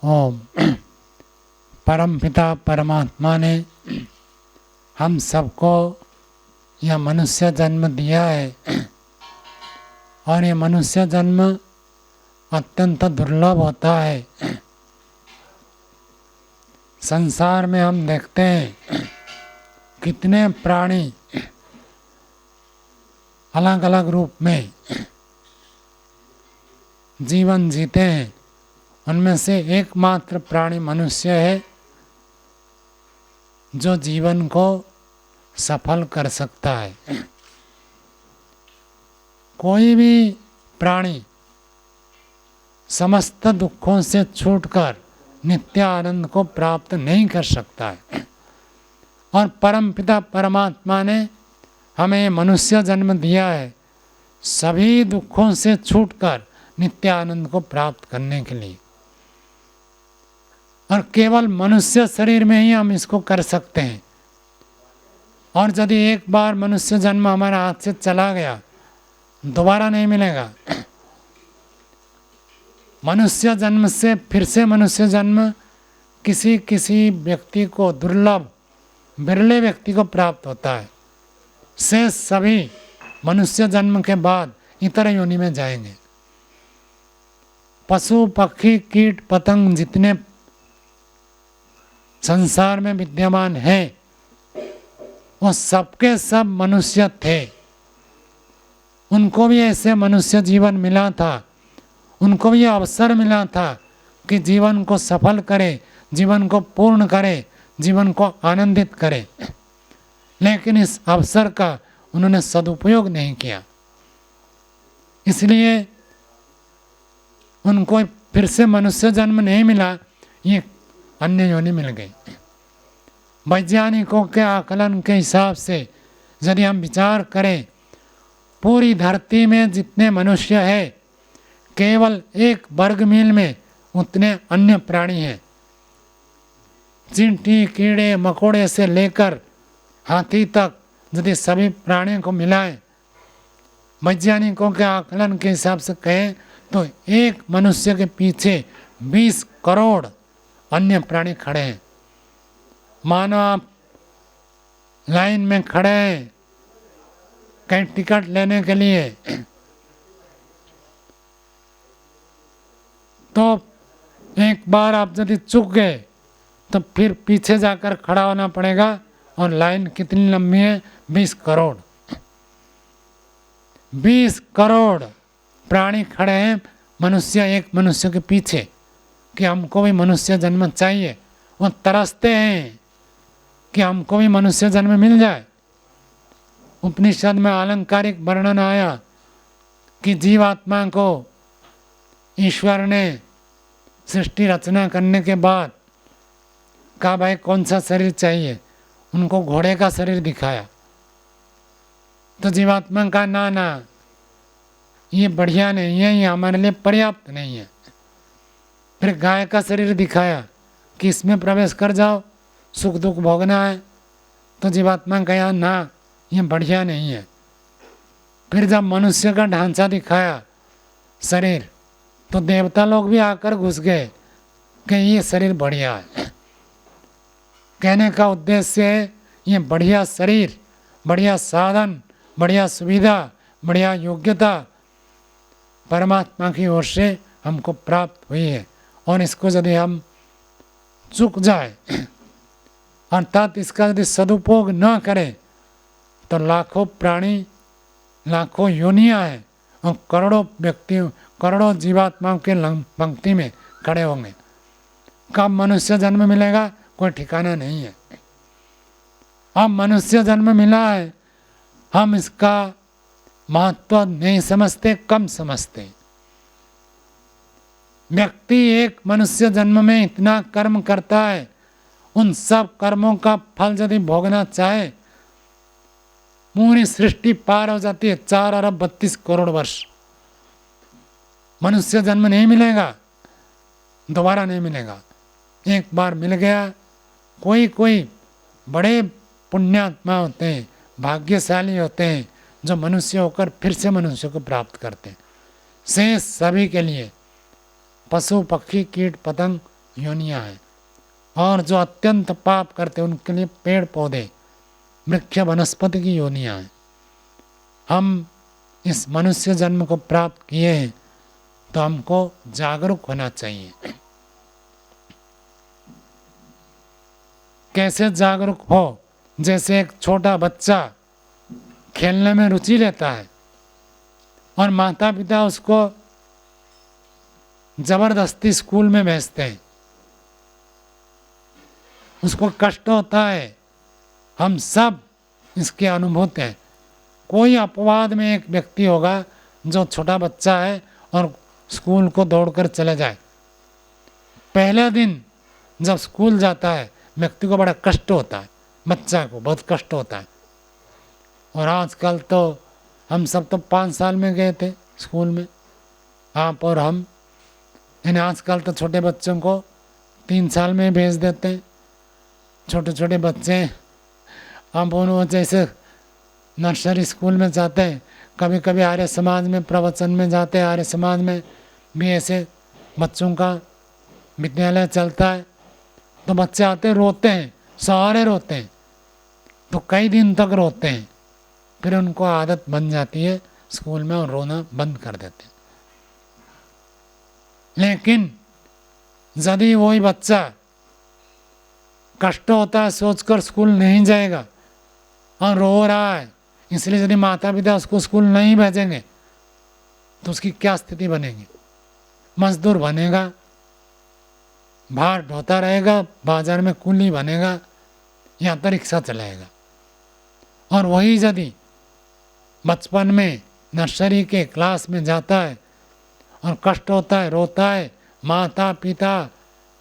ओम परमपिता परमात्मा ने हम सबको यह मनुष्य जन्म दिया है और ये मनुष्य जन्म अत्यंत दुर्लभ होता है। संसार में हम देखते हैं कितने प्राणी अलग अलग रूप में जीवन जीते हैं, उनमें से एकमात्र प्राणी मनुष्य है जो जीवन को सफल कर सकता है। कोई भी प्राणी समस्त दुखों से छूटकर नित्य आनंद को प्राप्त नहीं कर सकता है और परमपिता परमात्मा ने हमें मनुष्य जन्म दिया है सभी दुखों से छूटकर नित्य आनंद को प्राप्त करने के लिए। और केवल मनुष्य शरीर में ही हम इसको कर सकते हैं। और यदि एक बार मनुष्य जन्म हमारे हाथ से चला गया दोबारा नहीं मिलेगा। मनुष्य जन्म से फिर से मनुष्य जन्म किसी किसी व्यक्ति को दुर्लभ बिरले व्यक्ति को प्राप्त होता है। से सभी मनुष्य जन्म के बाद इतर योनि में जाएंगे। पशु पक्षी कीट पतंग जितने संसार में विद्यमान है वो सबके सब मनुष्य थे। उनको भी ऐसे मनुष्य जीवन मिला था, उनको भी अवसर मिला था कि जीवन को सफल करे, जीवन को पूर्ण करे, जीवन को आनंदित करे, लेकिन इस अवसर का उन्होंने सदुपयोग नहीं किया। इसलिए उनको फिर से मनुष्य जन्म नहीं मिला, ये अन्य योनि मिल गई। वैज्ञानिकों के आकलन के हिसाब से यदि हम विचार करें, पूरी धरती में जितने मनुष्य है केवल 1 वर्ग मील में उतने अन्य प्राणी हैं। चींटी कीड़े मकोड़े से लेकर हाथी तक यदि सभी प्राणियों को मिलाएं, वैज्ञानिकों के आकलन के हिसाब से कहें तो एक मनुष्य के पीछे 20 करोड़ अन्य प्राणी खड़े हैं। मानो आप लाइन में खड़े हैं कहीं टिकट लेने के लिए, तो एक बार आप यदि चूक गए तो फिर पीछे जाकर खड़ा होना पड़ेगा और लाइन कितनी लंबी है? 20 करोड़। 20 करोड़ प्राणी खड़े हैं मनुष्य एक मनुष्य के पीछे कि हमको भी मनुष्य जन्म चाहिए। वो तरसते हैं कि हमको भी मनुष्य जन्म मिल जाए। उपनिषद में अलंकारिक वर्णन आया कि जीवात्मा को ईश्वर ने सृष्टि रचना करने के बाद कहा भाई कौन सा शरीर चाहिए, उनको घोड़े का शरीर दिखाया तो जीवात्मा का ना ये बढ़िया नहीं है, ये हमारे लिए पर्याप्त नहीं है। फिर गाय का शरीर दिखाया कि इसमें प्रवेश कर जाओ, सुख दुख भोगना है, तो जीवात्मा कहा ना ये बढ़िया नहीं है। फिर जब मनुष्य का ढांचा दिखाया शरीर, तो देवता लोग भी आकर घुस गए कि ये शरीर बढ़िया है। कहने का उद्देश्य है ये बढ़िया शरीर, बढ़िया साधन, बढ़िया सुविधा, बढ़िया योग्यता परमात्मा की ओर से हमको प्राप्त हुई है और इसको यदि हम चूक जाए अर्थात इसका यदि सदुपयोग न करें तो लाखों प्राणी लाखों योनियां हैं और करोड़ों व्यक्तियों करोड़ों जीवात्माओं के पंक्ति में खड़े होंगे। कब मनुष्य जन्म मिलेगा कोई ठिकाना नहीं है। अब मनुष्य जन्म मिला है, हम इसका महत्व नहीं समझते, कम समझते। व्यक्ति एक मनुष्य जन्म में इतना कर्म करता है, उन सब कर्मों का फल यदि भोगना चाहे पूरी सृष्टि पार हो जाती है 4 अरब 32 करोड़ वर्ष। मनुष्य जन्म नहीं मिलेगा, दोबारा नहीं मिलेगा। एक बार मिल गया, कोई बड़े पुण्यात्मा होते हैं, भाग्यशाली होते हैं जो मनुष्य होकर फिर से मनुष्य को प्राप्त करते हैं। शेष सभी के लिए पशु पक्षी कीट पतंग योनियां हैं, और जो अत्यंत पाप करते हैं उनके लिए पेड़ पौधे, वृक्ष, वनस्पति की योनियां हैं। हम इस मनुष्य जन्म को प्राप्त किए हैं तो हमको जागरूक होना चाहिए। कैसे जागरूक हो? जैसे एक छोटा बच्चा खेलने में रुचि लेता है और माता पिता उसको जबरदस्ती स्कूल में भेजते हैं, उसको कष्ट होता है। हम सब इसके अनुभूत हैं। कोई अपवाद में एक व्यक्ति होगा जो छोटा बच्चा है और स्कूल को दौड़कर चले जाए। पहले दिन जब स्कूल जाता है व्यक्ति को बड़ा कष्ट होता है, बच्चा को बहुत कष्ट होता है। और आजकल तो हम सब तो 5 साल में गए थे स्कूल में, आप और हम। यानी आजकल तो छोटे बच्चों को 3 साल में भेज देते हैं। छोटे छोटे बच्चे हम उन्होंने जैसे नर्सरी स्कूल में जाते हैं, कभी कभी आर्य समाज में प्रवचन में जाते हैं। आर्य समाज में भी ऐसे बच्चों का विद्यालय चलता है, तो बच्चे आते रोते हैं, सारे रोते हैं, तो कई दिन तक रोते हैं। फिर उनको आदत बन जाती है स्कूल में और रोना बंद कर देते हैं। लेकिन यदि वही बच्चा कष्ट होता है सोचकर स्कूल नहीं जाएगा और रो रहा है, इसलिए यदि माता पिता उसको स्कूल नहीं भेजेंगे तो उसकी क्या स्थिति बनेगी? मजदूर बनेगा, बाहर ढोता रहेगा, बाजार में कुली बनेगा या तो रिक्शा चलाएगा। और वही यदि बचपन में नर्सरी के क्लास में जाता है और कष्ट होता है, रोता है, माता पिता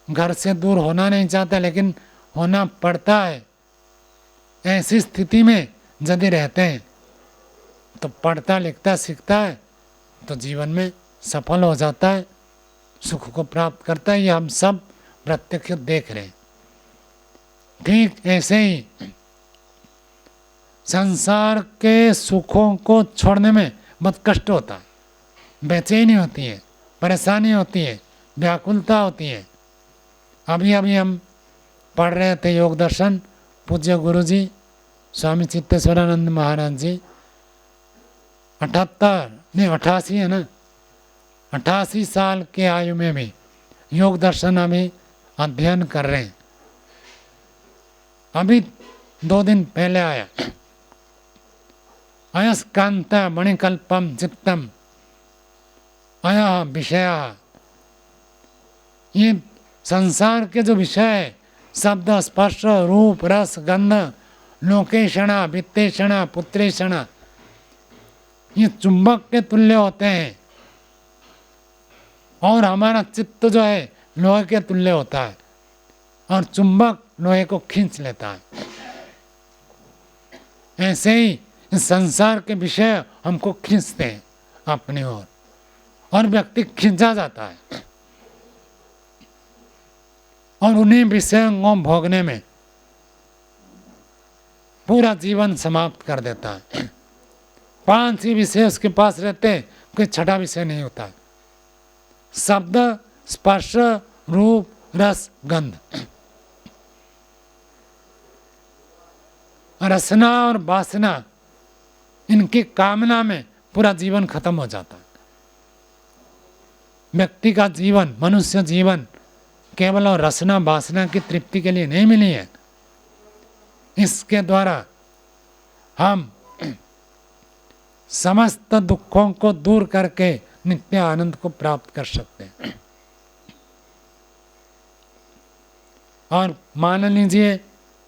घर से दूर होना नहीं चाहता लेकिन होना पड़ता है, ऐसी स्थिति में यदि रहते हैं तो पढ़ता लिखता सीखता है तो जीवन में सफल हो जाता है, सुख को प्राप्त करता है। ये हम सब प्रत्यक्ष देख रहे हैं। ठीक ऐसे ही संसार के सुखों को छोड़ने में बहुत कष्ट होता है, बेचैनी होती है, परेशानी होती है, व्याकुलता होती है। अभी अभी हम पढ़ रहे थे योग दर्शन, पूज्य गुरु जी स्वामी चित्तेश्वरानंद महाराज जी 88 है ना, 88 साल के आयु में भी योग दर्शन अभी अध्ययन कर रहे हैं। अभी 2 दिन पहले आया, अयस्कांत मणिकल्पम चित्तम अयः विषय। ये संसार के जो विषय है, शब्द स्पर्श रूप रस गंध लोकेशणा वित्तेषणा पुत्रेषणा, ये चुंबक के तुल्य होते हैं और हमारा चित्त जो है लोहे के तुल्य होता है और चुंबक लोहे को खींच लेता है। ऐसे ही इस संसार के विषय हमको खींचते हैं अपनी ओर और व्यक्ति खींचा जाता है और उन्हीं विषयों को भोगने में पूरा जीवन समाप्त कर देता है। 5 ही विषय उसके पास रहते, कोई छठा विषय नहीं होता। शब्द स्पर्श रूप रस गंध, रसना और वासना, इनकी कामना में पूरा जीवन खत्म हो जाता है। व्यक्ति का जीवन, मनुष्य जीवन केवल और रसना वासना की तृप्ति के लिए नहीं मिली है। इसके द्वारा हम समस्त दुखों को दूर करके नित्य आनंद को प्राप्त कर सकते हैं। और मान लीजिए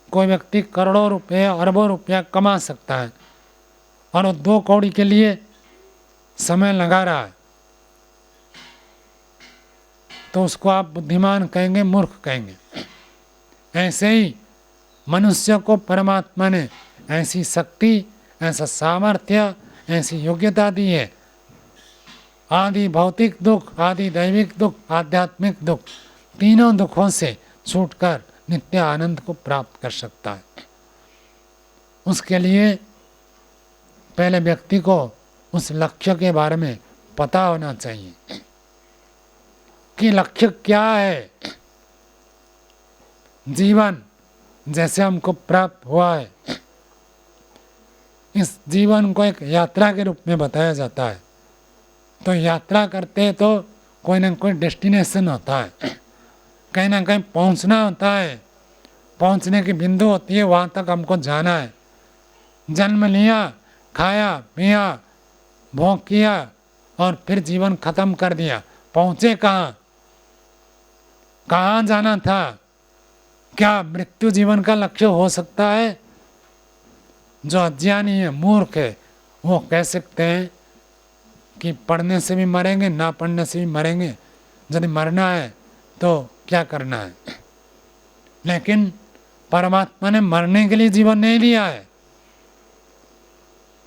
कोई व्यक्ति करोड़ों रुपए अरबों रुपया कमा सकता है और वो 2 कौड़ी के लिए समय लगा रहा है, तो उसको आप बुद्धिमान कहेंगे, मूर्ख कहेंगे। ऐसे ही मनुष्य को परमात्मा ने ऐसी शक्ति, ऐसा सामर्थ्य, ऐसी योग्यता दी है, आदि भौतिक दुख, आदि दैविक दुख, आध्यात्मिक दुख, तीनों दुखों से छूटकर नित्य आनंद को प्राप्त कर सकता है। उसके लिए पहले व्यक्ति को उस लक्ष्य के बारे में पता होना चाहिए कि लक्ष्य क्या है। जीवन जैसे हमको प्राप्त हुआ है, इस जीवन को एक यात्रा के रूप में बताया जाता है। तो यात्रा करते तो कोई ना कोई डेस्टिनेशन होता है, कहीं ना कहीं पहुंचना होता है, पहुंचने की बिंदु होती है, वहाँ तक हमको जाना है। जन्म लिया, खाया पिया, भोग किया और फिर जीवन खत्म कर दिया, पहुँचे कहाँ, कहाँ जाना था? क्या मृत्यु जीवन का लक्ष्य हो सकता है? जो अज्ञानी है, मूर्ख है, वो कह सकते हैं कि पढ़ने से भी मरेंगे, ना पढ़ने से भी मरेंगे, यदि मरना है तो क्या करना है। लेकिन परमात्मा ने मरने के लिए जीवन नहीं लिया है।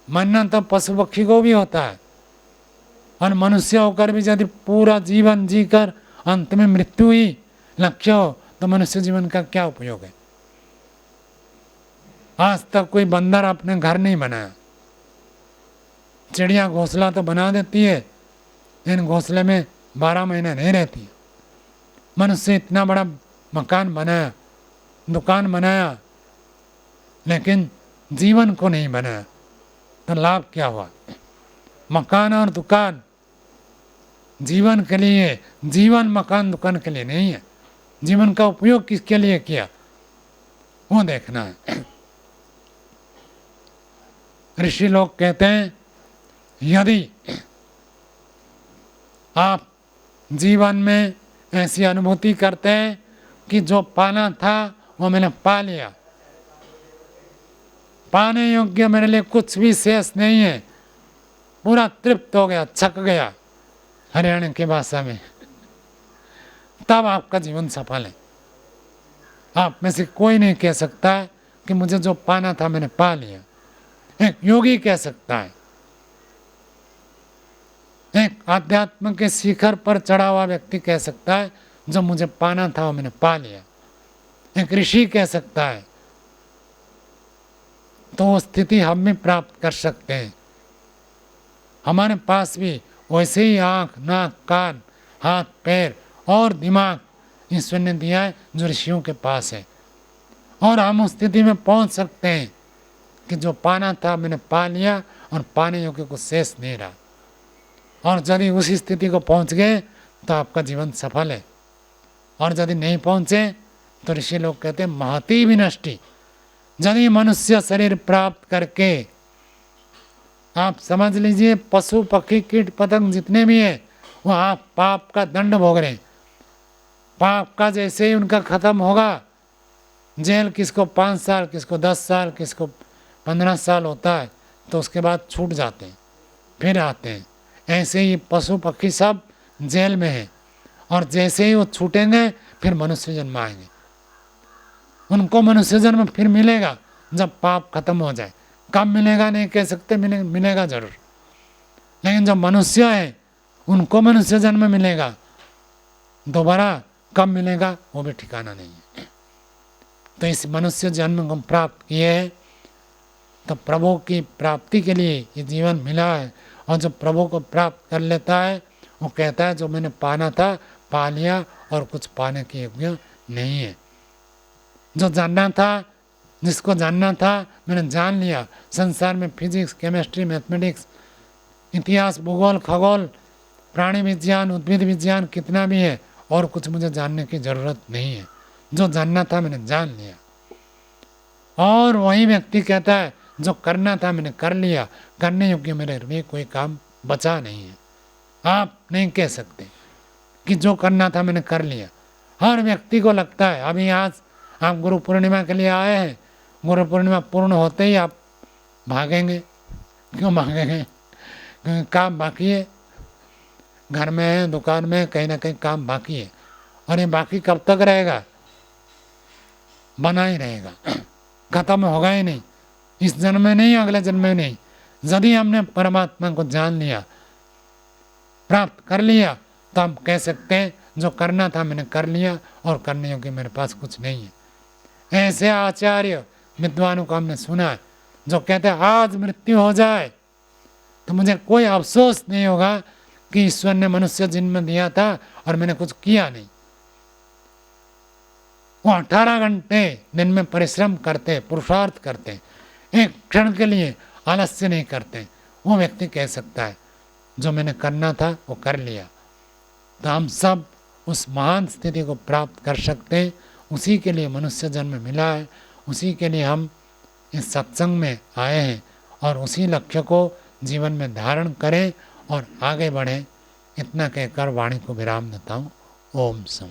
मरना तो पशु पक्षी को भी होता है, और मनुष्य होकर भी यदि पूरा जीवन जीकर अंत में मृत्यु ही लक्ष्य हो तो मनुष्य जीवन का क्या उपयोग है? आज तक कोई बंदर अपने घर नहीं बनाया। चिड़िया घोंसला तो बना देती है, लेकिन घोंसले में 12 महीने नहीं रहती। मनुष्य इतना बड़ा मकान बनाया, दुकान बनाया, लेकिन जीवन को नहीं बनाया, तो लाभ क्या हुआ? मकान और दुकान जीवन के लिए, जीवन मकान दुकान के लिए नहीं है। जीवन का उपयोग किसके लिए किया, वो देखना है। ऋषि लोग कहते हैं, यदि आप जीवन में ऐसी अनुभूति करते हैं कि जो पाना था वो मैंने पा लिया, पाने योग्य मेरे लिए कुछ भी शेष नहीं है, पूरा तृप्त हो गया, छक गया, हरियाणा की भाषा में, तब आपका जीवन सफल है। आप में से कोई नहीं कह सकता है कि मुझे जो पाना था मैंने पा लिया। एक योगी कह सकता है, एक आध्यात्म के शिखर पर चढ़ा हुआ व्यक्ति कह सकता है, जो मुझे पाना था वो मैंने पा लिया। एक ऋषि कह सकता है। तो वो स्थिति हम भी प्राप्त कर सकते हैं। हमारे पास भी वैसे ही आँख, नाक, कान, हाथ, पैर और दिमाग ईश्वर ने दिया है जो ऋषियों के पास है, और हम उस स्थिति में पहुंच सकते हैं कि जो पाना था मैंने पा लिया और पाने योग्य कुछ शेष नहीं रहा। और यदि उसी स्थिति को पहुंच गए तो आपका जीवन सफल है, और यदि नहीं पहुंचे तो ऋषि लोग कहते हैं महती विनष्टि। यदि मनुष्य शरीर प्राप्त करके, आप समझ लीजिए पशु पक्षी कीट पतंग जितने भी हैं वो आप पाप का दंड भोग रहे हैं। पाप का जैसे ही उनका खत्म होगा, जेल किसको 5 साल, किसको 10 साल, किसको 15 साल होता है, तो उसके बाद छूट जाते हैं, फिर आते हैं। ऐसे ही पशु पक्षी सब जेल में हैं, और जैसे ही वो छूटेंगे फिर मनुष्य जन्म आएंगे। उनको मनुष्य जन्म फिर मिलेगा जब पाप खत्म हो जाए। कब मिलेगा नहीं कह सकते, मिलेगा जरूर, लेकिन जब मनुष्य है उनको मनुष्य जन्म मिलेगा। दोबारा कब मिलेगा वो भी ठिकाना नहीं है। तो इस मनुष्य जन्म को प्राप्त किए हैं तो प्रभु की प्राप्ति के लिए ये जीवन मिला है। और जो प्रभु को प्राप्त कर लेता है वो कहता है जो मैंने पाना था पा लिया, और कुछ पाने की योग्य नहीं है। जो जानना था, जिसको जानना था मैंने जान लिया। संसार में फिजिक्स, केमिस्ट्री, मैथमेटिक्स, इतिहास, भूगोल, खगोल, प्राणी विज्ञान, उद्भिद विज्ञान कितना भी है, और कुछ मुझे जानने की ज़रूरत नहीं है। जो जानना था मैंने जान लिया। और वही व्यक्ति कहता है जो करना था मैंने कर लिया, करने योग्य मेरे लिए कोई काम बचा नहीं है। आप नहीं कह सकते कि जो करना था मैंने कर लिया। हर व्यक्ति को लगता है, अभी आज आप गुरु पूर्णिमा के लिए आए हैं, गुरु पूर्णिमा पूर्ण होते ही आप भागेंगे। क्यों भागेंगे? क्योंकि काम बाकी है, घर में है, दुकान में, कहीं ना कहीं काम बाकी है। और ये बाकी कब तक रहेगा? बना ही रहेगा, खत्म होगा ही नहीं। इस जन्म में नहीं, अगले जन्म में नहीं। यदि हमने परमात्मा को जान लिया, प्राप्त कर लिया, तो हम कह सकते हैं जो करना था मैंने कर लिया, और करने योग्य मेरे पास कुछ नहीं है। ऐसे आचार्य विद्वानों को हमने सुना है जो कहते हैं आज मृत्यु हो जाए तो मुझे कोई अफसोस नहीं होगा कि ईश्वर ने मनुष्य जन्म दिया था और मैंने कुछ किया नहीं। वो 18 घंटे दिन में परिश्रम करते, पुरुषार्थ करते, एक क्षण के लिए आलस्य नहीं करते, वो व्यक्ति कह सकता है जो मैंने करना था वो कर लिया। तो हम सब उस महान स्थिति को प्राप्त कर सकते हैं। उसी के लिए मनुष्य जन्म मिला है, उसी के लिए हम इस सत्संग में आए हैं और उसी लक्ष्य को जीवन में धारण करें और आगे बढ़ें। इतना कहकर वाणी को विराम देता हूँ। ओम सम।